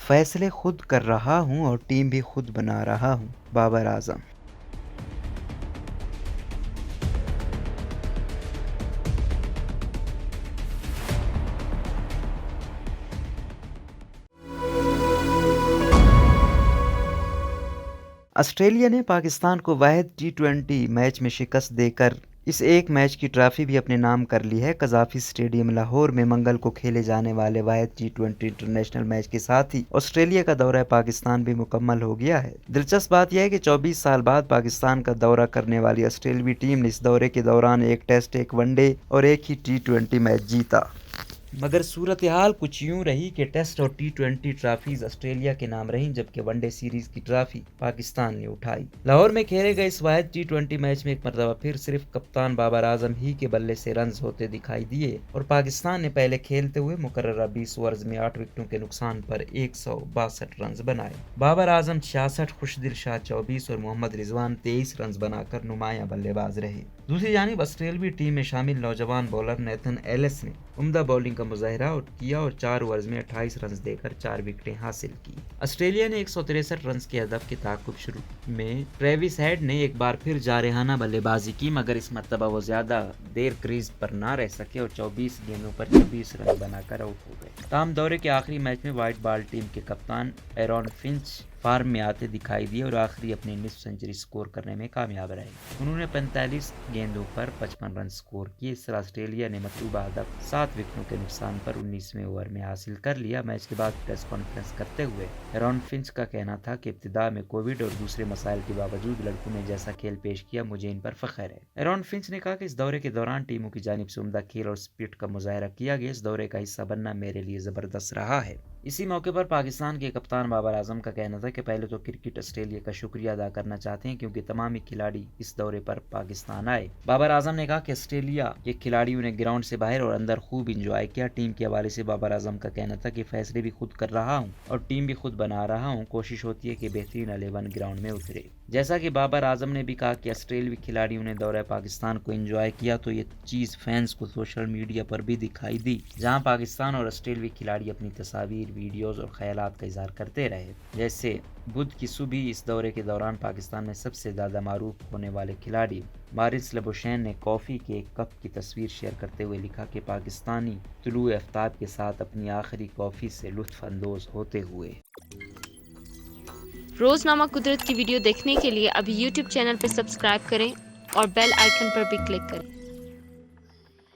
فیصلے خود کر رہا ہوں اور ٹیم بھی خود بنا رہا ہوں، بابر اعظم۔ آسٹریلیا نے پاکستان کو واحد T20 میچ میں شکست دے کر اس ایک میچ کی ٹرافی بھی اپنے نام کر لی ہے۔ قذافی اسٹیڈیم لاہور میں منگل کو کھیلے جانے والے واحد T20 انٹرنیشنل میچ کے ساتھ ہی آسٹریلیا کا دورہ پاکستان بھی مکمل ہو گیا ہے۔ دلچسپ بات یہ ہے کہ 24 سال بعد پاکستان کا دورہ کرنے والی آسٹریلوی ٹیم نے اس دورے کے دوران ایک ٹیسٹ، ایک ون ڈے اور ایک ہی T20 میچ جیتا۔ مگر صورتحال کچھ یوں رہی کہ ٹیسٹ اور T20 ٹرافیز آسٹریلیا کے نام رہیں، جبکہ ون ڈے سیریز کی ٹرافی پاکستان نے اٹھائی۔ لاہور میں کھیلے گئے اس واحد T20 میچ میں ایک مرتبہ پھر صرف کپتان بابر اعظم ہی کے بلے سے رنز ہوتے دکھائی دیے اور پاکستان نے پہلے کھیلتے ہوئے مقررہ 20 اوورز میں 8 وکٹوں کے نقصان پر 162 رنز بنائے۔ بابر اعظم 66، خوشدل شاہ 24 اور محمد رضوان 23 رنز بنا کر نمایاں بلے باز رہے۔ دوسری جانب آسٹریلوی ٹیم میں شامل نوجوان بولر نیتھن ایلس نے عمدہ بولنگ کا مظاہرہ کیا اور 4 اوورز میں 28 رنز دے کر 4 وکٹیں حاصل کی۔ آسٹریلیا نے 163 رنز کے ہدف کے تعاقب شروع میں ٹریوس ہیڈ نے ایک بار پھر جارحانہ بلے بازی کی، مگر اس مرتبہ وہ زیادہ دیر کریز پر نہ رہ سکے اور 24 گیندوں پر 26 رن بنا کر آؤٹ ہو گئے۔ تاہم دورے کے آخری میچ میں وائٹ بال ٹیم کے کپتان ایرون فنچ فارم میں آتے دکھائی دیے اور آخری اپنی نصف سنچری سکور کرنے میں کامیاب رہے۔ انہوں نے 45 گیندوں پر 55 رن سکور کیے۔ اس طرح آسٹریلیا نے مطلوبہ ہدف 7 وکٹوں کے نقصان پر 19ویں اوور میں حاصل کر لیا۔ میچ کے بعد پریس کانفرنس کرتے ہوئے ایرون فنچ کا کہنا تھا کہ ابتدا میں کووڈ اور دوسرے مسائل کے باوجود لڑکوں نے جیسا کھیل پیش کیا، مجھے ان پر فخر ہے۔ ایرون فنچ نے کہا کہ اس دورے کے دوران ٹیموں کی جانب سے عمدہ کھیل اور اسپرٹ کا مظاہرہ کیا گیا۔ اس دورے کا حصہ بننا میرے لیے زبردست رہا ہے۔ اسی موقع پر پاکستان کے کپتان بابر اعظم کا کہنا تھا کہ پہلے تو کرکٹ آسٹریلیا کا شکریہ ادا کرنا چاہتے ہیں کیونکہ تمام ہی کھلاڑی اس دورے پر پاکستان آئے۔ بابر اعظم نے کہا کہ آسٹریلیا کے کھلاڑیوں نے گراؤنڈ سے باہر اور اندر خوب انجوائے کیا۔ ٹیم کے حوالے سے بابر اعظم کا کہنا تھا کہ فیصلے بھی خود کر رہا ہوں اور ٹیم بھی خود بنا رہا ہوں، کوشش ہوتی ہے کہ بہترین 11 گراؤنڈ میں اترے۔ جیسا کہ بابر اعظم نے بھی کہا کہ آسٹریلوی کھلاڑیوں نے دورہ پاکستان کو انجوائے کیا تو یہ چیز فینس کو سوشل میڈیا پر بھی دکھائی دی، جہاں پاکستان اور آسٹریلوی کھلاڑی اپنی تصاویر، ویڈیوز اور خیالات کا اظہار کرتے رہے۔ جیسے بدھ کی صبح اس دورے کے دوران پاکستان میں سب سے زیادہ معروف ہونے والے کھلاڑی مارس لبوشین نے کافی کے ایک کپ کی تصویر شیئر کرتے ہوئے لکھا کہ پاکستانی طلوع آفتاب کے ساتھ اپنی آخری کافی سے لطف اندوز ہوتے ہوئے۔ روزنامہ قدرت کی ویڈیو دیکھنے کے لیے ابھی YouTube چینل پر سبسکرائب کریں اور بیل آئیکن پر بھی کلک کریں۔